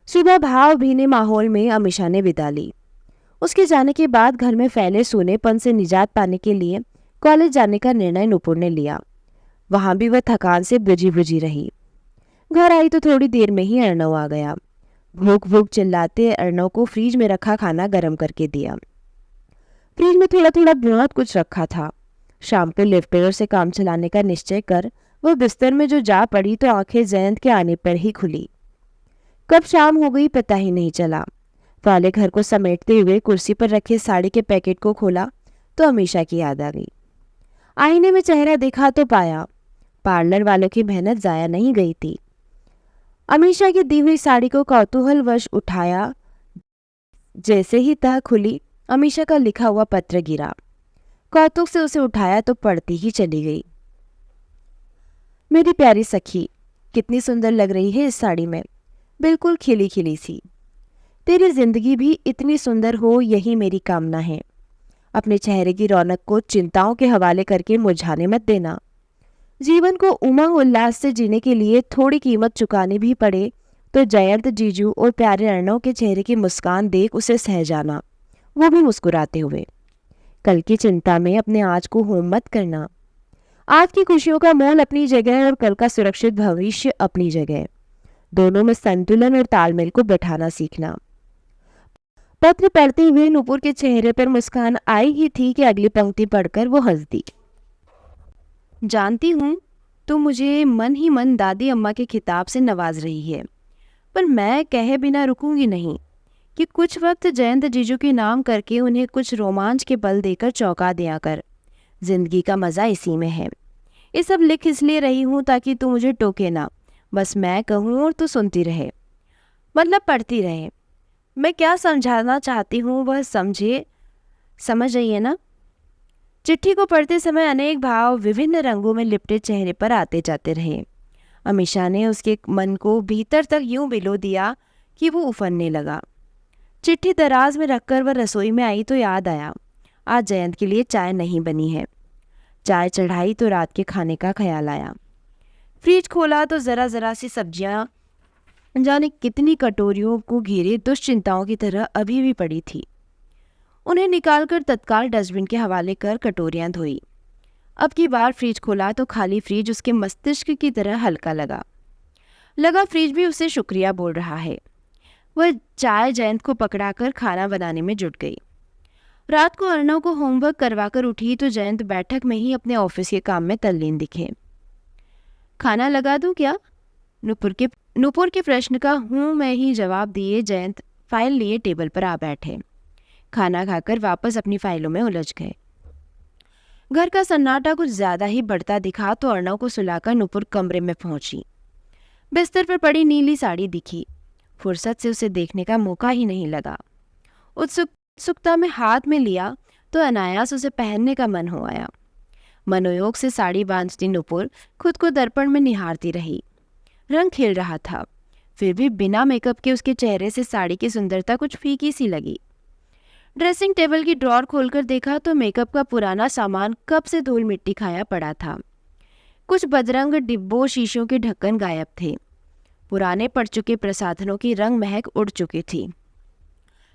सुबह भाव भीने माहौल में अमीशा ने विदा ली। उसके जाने के बाद घर में फैले सूनेपन से निजात पाने के लिए कॉलेज जाने का निर्णय नुपुर ने लिया। वहां भी वह थकान से बुझी बुझी रही। घर आई तो थोड़ी देर में ही अर्णव आ गया। भूख भूख चिल्लाते अर्णव को फ्रिज में रखा खाना गर्म करके दिया। फ्रिज में थोड़ा थोड़ा बहुत कुछ रखा था। शाम को लिफ्टेर से काम चलाने का निश्चय कर वह बिस्तर में जो जा पड़ी तो आंखें जयंत के आने पर ही खुली। कब शाम हो गई पता ही नहीं चला। वाले घर को समेटते हुए कुर्सी पर रखे साड़ी के पैकेट को खोला तो अमीषा की याद आ गई। आईने में चेहरा देखा तो पाया पार्लर वालों की मेहनत जाया नहीं गई थी। अमीषा की दी हुई साड़ी को कौतूहलवश उठाया। जैसे ही तह खुली, अमीषा का लिखा हुआ पत्र गिरा। कौतुक से उसे उठाया तो पढ़ती ही चली गई। मेरी प्यारी सखी, कितनी सुंदर लग रही है इस साड़ी में, बिल्कुल खिली खिली सी। तेरी जिंदगी भी इतनी सुंदर हो, यही मेरी कामना है। अपने चेहरे की रौनक को चिंताओं के हवाले करके मुरझाने मत देना। जीवन को उमंग उल्लास से जीने के लिए थोड़ी कीमत चुकानी भी पड़े तो जयंत जीजू और प्यारे अर्णव के चेहरे की मुस्कान देख उसे सह जाना, वो भी मुस्कुराते हुए। कल की चिंता में अपने आज को होम मत करना। आज की खुशियों का मोल अपनी जगह और कल का सुरक्षित भविष्य अपनी जगह। दोनों में संतुलन और तालमेल को बैठाना सीखना। पत्र पढ़ते हुए नुपुर के चेहरे पर मुस्कान आई ही थी कि अगली पंक्ति पढ़कर वो हंस दी। जानती हूँ तो मुझे मन ही मन दादी अम्मा के खिताब से नवाज रही है, पर मैं कहे बिना रुकूंगी नहीं कि कुछ वक्त जयंत जीजू के नाम करके उन्हें कुछ रोमांच के पल देकर चौंका दिया कर। जिंदगी का मज़ा इसी में है। ये सब लिख इसलिए रही हूँ ताकि तू मुझे टोके ना, बस मैं कहूँ और तू सुनती रहे, मतलब पढ़ती रहे। मैं क्या समझाना चाहती हूँ वह समझ रही है ना। चिट्ठी को पढ़ते समय अनेक भाव विभिन्न रंगों में लिपटे चेहरे पर आते जाते रहे। अमीषा ने उसके मन को भीतर तक यूं बिलो दिया कि वो उफनने लगा। चिट्ठी दराज में रखकर वह रसोई में आई तो याद आया, आज जयंत के लिए चाय नहीं बनी है। चाय चढ़ाई तो रात के खाने का ख्याल आया। फ्रिज खोला तो जरा जरा सी सब्जियां जाने कितनी कटोरियों को घेरे दुश्चिंताओं की तरह अभी भी पड़ी थी। उन्हें निकालकर तत्काल डस्टबिन के हवाले कर कटोरियां धोई। अब की बार फ्रिज खोला तो खाली फ्रिज उसके मस्तिष्क की तरह हल्का लगा फ्रिज भी उसे शुक्रिया बोल रहा है। वह चाय जयंत को पकड़ाकर खाना बनाने में जुट गई। रात को अर्णव को होमवर्क करवाकर उठी तो जयंत बैठक में ही अपने ऑफिस के काम में तल्लीन दिखे। खाना लगा दूं क्या? नुपुर के प्रश्न का हूं मैं ही जवाब दिए जयंत फाइल लिए टेबल पर आ बैठे। खाना खाकर वापस अपनी फाइलों में उलझ गए। घर का सन्नाटा कुछ ज्यादा ही बढ़ता दिखा तो अर्णव को सुलाकर नुपुर कमरे में पहुंची। बिस्तर पर पड़ी नीली साड़ी दिखी। फुर्सत से उसे देखने का मौका ही नहीं लगा। उत्सुकता में हाथ में लिया तो अनायास उसे पहनने का मन हो आया। मनोयोग से साड़ी बांधती नुपुर खुद को दर्पण में निहारती रही। रंग खिल रहा था, फिर भी बिना मेकअप के उसके चेहरे से साड़ी की सुंदरता कुछ फीकी सी लगी। ड्रेसिंग टेबल की ड्रॉर खोलकर देखा तो मेकअप का पुराना सामान कब से धूल मिट्टी खाया पड़ा था। कुछ बदरंग डिब्बों शीशों के ढक्कन गायब थे। पुराने पड़ चुके प्रसाधनों की रंग महक उड़ चुकी थी।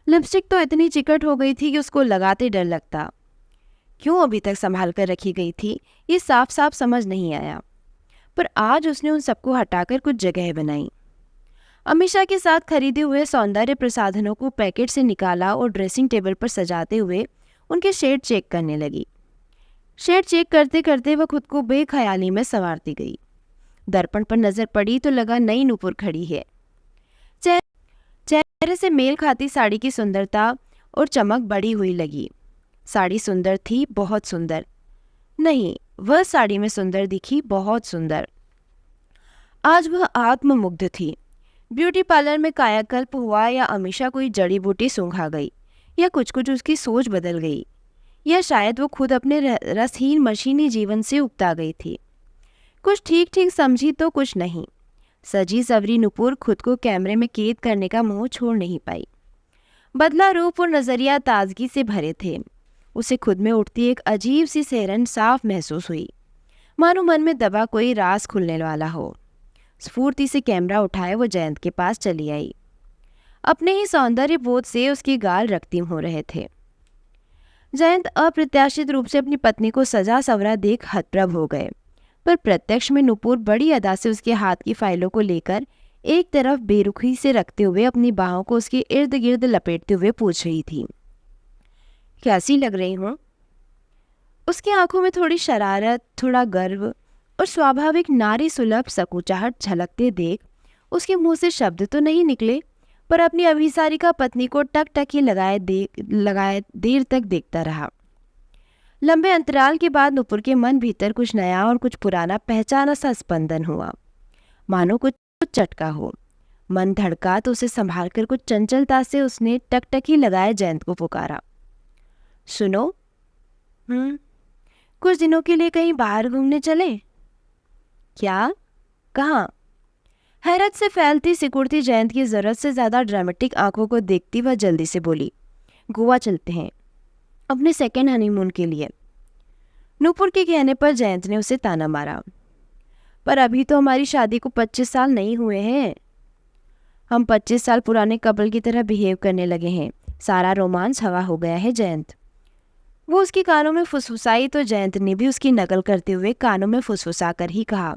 लिपस्टिक तो इतनी चिकट हो गई थी कि उसको लगाते डर लगता। क्यों अभी तक संभाल कर रखी गई थी ये साफ साफ समझ नहीं आया, पर आज उसने उन सबको हटाकर कुछ जगह बनाई। अमीषा के साथ खरीदे हुए सौंदर्य प्रसाधनों को पैकेट से निकाला और ड्रेसिंग टेबल पर सजाते हुए उनके शेड चेक करने लगी। शेड चेक करते करते वह खुद को बेख्याली में संवारती गई। दर्पण पर नजर पड़ी तो लगा नई नुपुर खड़ी है। चेहरे से मेल खाती साड़ी की सुंदरता और चमक बढ़ी हुई लगी। साड़ी सुंदर थी, बहुत सुंदर नहीं, वह साड़ी में सुंदर दिखी, बहुत सुंदर। आज वह आत्ममुग्ध थी। ब्यूटी पार्लर में कायाकल्प हुआ या अमीषा कोई जड़ी बूटी सूंघा गई या कुछ उसकी सोच बदल गई या शायद वो खुद अपने रसहीन मशीनी जीवन से उकता गई थी। कुछ ठीक ठीक समझी तो कुछ नहीं। सजी सवरी नुपुर खुद को कैमरे में कैद करने का मोह छोड़ नहीं पाई। बदला रूप और नजरिया ताजगी से भरे थे। उसे खुद में उठती एक अजीब सी सिहरन साफ महसूस हुई, मानो मन में दबा कोई राज खुलने वाला हो। स्फूर्ति से कैमरा उठाए वो जयंत के पास चली आई। अपने ही सौंदर्य बोध से उसके गाल रक्तिम हो रहे थे। जयंत अप्रत्याशित रूप से अपनी पत्नी को सजा सवरा देख हतप्रभ हो गए, पर प्रत्यक्ष में नुपुर बड़ी अदा से उसके हाथ की फाइलों को लेकर एक तरफ बेरुखी से रखते हुए अपनी बाहों को उसके इर्द गिर्द लपेटते हुए पूछ रही थी, कैसी लग रही हूँ? उसकी आंखों में थोड़ी शरारत, थोड़ा गर्व और स्वाभाविक नारी सुलभ सकुचाहट झलकते देख उसके मुंह से शब्द तो नहीं निकले, पर अपनी अभिसारिका पत्नी को टक टक ही लगाए देर तक देखता रहा। लंबे अंतराल के बाद नुपुर के मन भीतर कुछ नया और कुछ पुराना पहचाना सा स्पंदन हुआ, मानो कुछ चटका हो। मन धड़का तो उसे संभालकर कुछ चंचलता से उसने टक टक ही लगाए जयंत को पुकारा। सुनो, कुछ दिनों के लिए कहीं बाहर घूमने चले? क्या? कहाँ? हैरत से फैलती सिकुड़ती जयंत की जरूरत से ज्यादा ड्रामेटिक आंखों को देखती वह जल्दी से बोली, गोवा चलते हैं, अपने सेकेंड हनीमून के लिए। नूपुर के कहने पर जयंत ने उसे ताना मारा, पर अभी तो हमारी शादी को 25 साल नहीं हुए हैं। हम 25 साल पुराने कपल की तरह बिहेव करने लगे हैं। सारा रोमांस हवा हो गया है जयंत। वो उसके कानों में फुसफुसाई तो जयंत ने भी उसकी नकल करते हुए कानों में फुसफुसा कर ही कहा,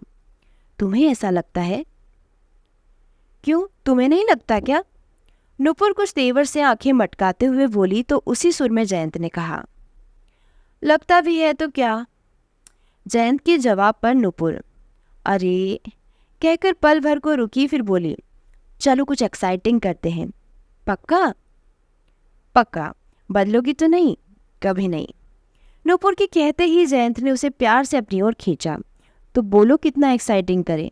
तुम्हें ऐसा लगता है? क्यों, तुम्हें नहीं लगता क्या? नूपुर कुछ तेवर से आंखें मटकाते हुए बोली तो उसी सुर में जयंत ने कहा, लगता भी है तो क्या? जयंत के जवाब पर नूपुर अरे कहकर पल भर को रुकी, फिर बोली, चलो कुछ एक्साइटिंग करते हैं। पक्का? पक्का। बदलोगी तो नहीं? कभी नहीं। नूपुर के कहते ही जयंत ने उसे प्यार से अपनी ओर खींचा, तो बोलो कितना एक्साइटिंग करें?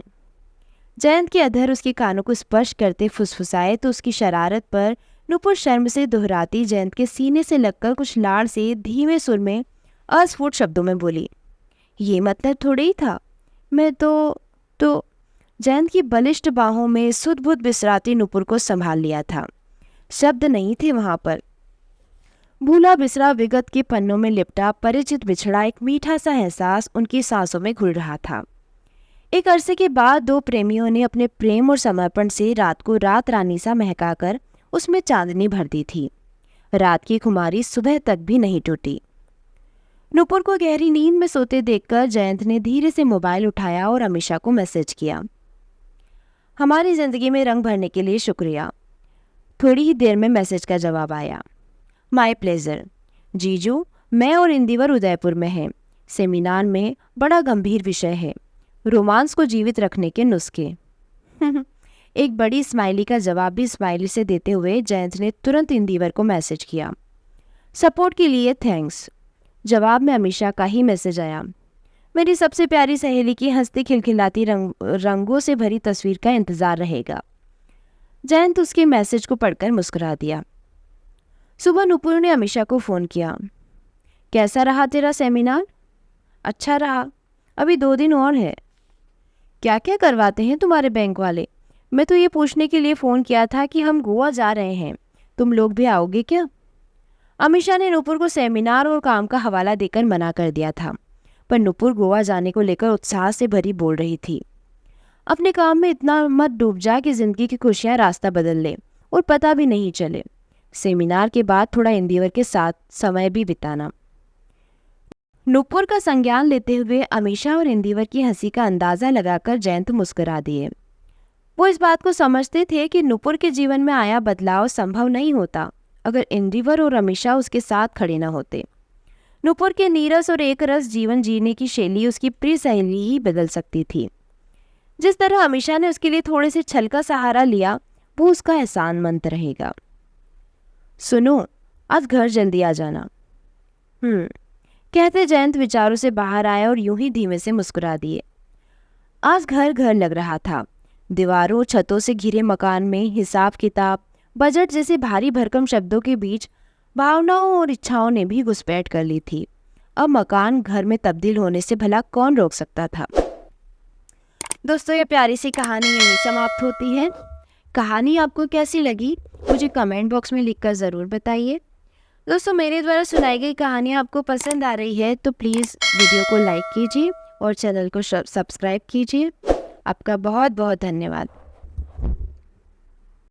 जयंत के अधर उसके कानों को स्पर्श करते फुसफुसाए तो उसकी शरारत पर नूपुर शर्म से दोहराती जयंत के सीने से लगकर कुछ लाड़ से धीमे सुर में अस्फुट शब्दों में बोली, ये मतलब थोड़े ही था। मैं तो जयंत की बलिष्ठ बाहों में सुध-बुध बिसराती नूपुर को संभाल लिया था। शब्द नहीं थे वहां पर। भूला बिसरा विगत के पन्नों में लिपटा परिचित बिछड़ा एक मीठा सा एहसास उनकी सांसों में घुल रहा था। एक अरसे के बाद दो प्रेमियों ने अपने प्रेम और समर्पण से रात को रात रानी सा महकाकर उसमें चांदनी भर दी थी। रात की खुमारी सुबह तक भी नहीं टूटी। नूपुर को गहरी नींद में सोते देखकर जयंत ने धीरे से मोबाइल उठाया और अमीषा को मैसेज किया, हमारी जिंदगी में रंग भरने के लिए शुक्रिया। थोड़ी ही देर में मैसेज का जवाब आया, माय प्लेजर। जीजू, मैं और इंदिवर उदयपुर में हैं। सेमिनार में बड़ा गंभीर विषय है, रोमांस को जीवित रखने के नुस्खे। एक बड़ी स्माइली का जवाब भी स्माइली से देते हुए जयंत ने तुरंत इंदिवर को मैसेज किया, सपोर्ट के लिए थैंक्स। जवाब में अमीषा का ही मैसेज आया, मेरी सबसे प्यारी सहेली की हंसती खिलखिलाती रंगों से भरी तस्वीर का इंतजार रहेगा। जयंत उसके मैसेज को पढ़कर मुस्कुरा दिया। सुबह नूपुर ने अमीषा को फ़ोन किया, कैसा रहा तेरा सेमिनार? अच्छा रहा, अभी 2 दिन और है। क्या क्या करवाते हैं तुम्हारे बैंक वाले? मैं तो ये पूछने के लिए फ़ोन किया था कि हम गोवा जा रहे हैं, तुम लोग भी आओगे क्या? अमीषा ने नूपुर को सेमिनार और काम का हवाला देकर मना कर दिया था, पर नूपुर गोवा जाने को लेकर उत्साह से भरी बोल रही थी। अपने काम में इतना मत डूब जा कि जिंदगी की खुशियां रास्ता बदल ले और पता भी नहीं चले। सेमिनार के बाद थोड़ा इंदिवर के साथ समय भी बिताना। नूपुर का संज्ञान लेते हुए अमीषा और इंदिवर की हंसी का अंदाजा लगाकर जयंत मुस्कुरा दिए। वो इस बात को समझते थे कि नूपुर के जीवन में आया बदलाव संभव नहीं होता अगर इंदिवर और अमीषा उसके साथ खड़े न होते। नूपुर के नीरस और एक रस जीवन जीने की शैली उसकी प्रिय सहेली ही बदल सकती थी। जिस तरह अमीषा ने उसके लिए थोड़े से छल का सहारा लिया, वो उसका एहसानमंद रहेगा। सुनो, आज घर जल्दी आ जाना। कहते जयंत विचारों से बाहर आया और यूं ही धीमे से मुस्कुरा दिए। आज घर घर लग रहा था। दीवारों छतों से घिरे मकान में हिसाब किताब बजट जैसे भारी भरकम शब्दों के बीच भावनाओं और इच्छाओं ने भी घुसपैठ कर ली थी। अब मकान घर में तब्दील होने से भला कौन रोक सकता था। दोस्तों, ये प्यारी सी कहानी यहीं समाप्त होती है। कहानी आपको कैसी लगी मुझे कमेंट बॉक्स में लिखकर ज़रूर बताइए। दोस्तों, मेरे द्वारा सुनाई गई कहानियाँ आपको पसंद आ रही है तो प्लीज़ वीडियो को लाइक कीजिए और चैनल को सब्सक्राइब कीजिए। आपका बहुत बहुत धन्यवाद।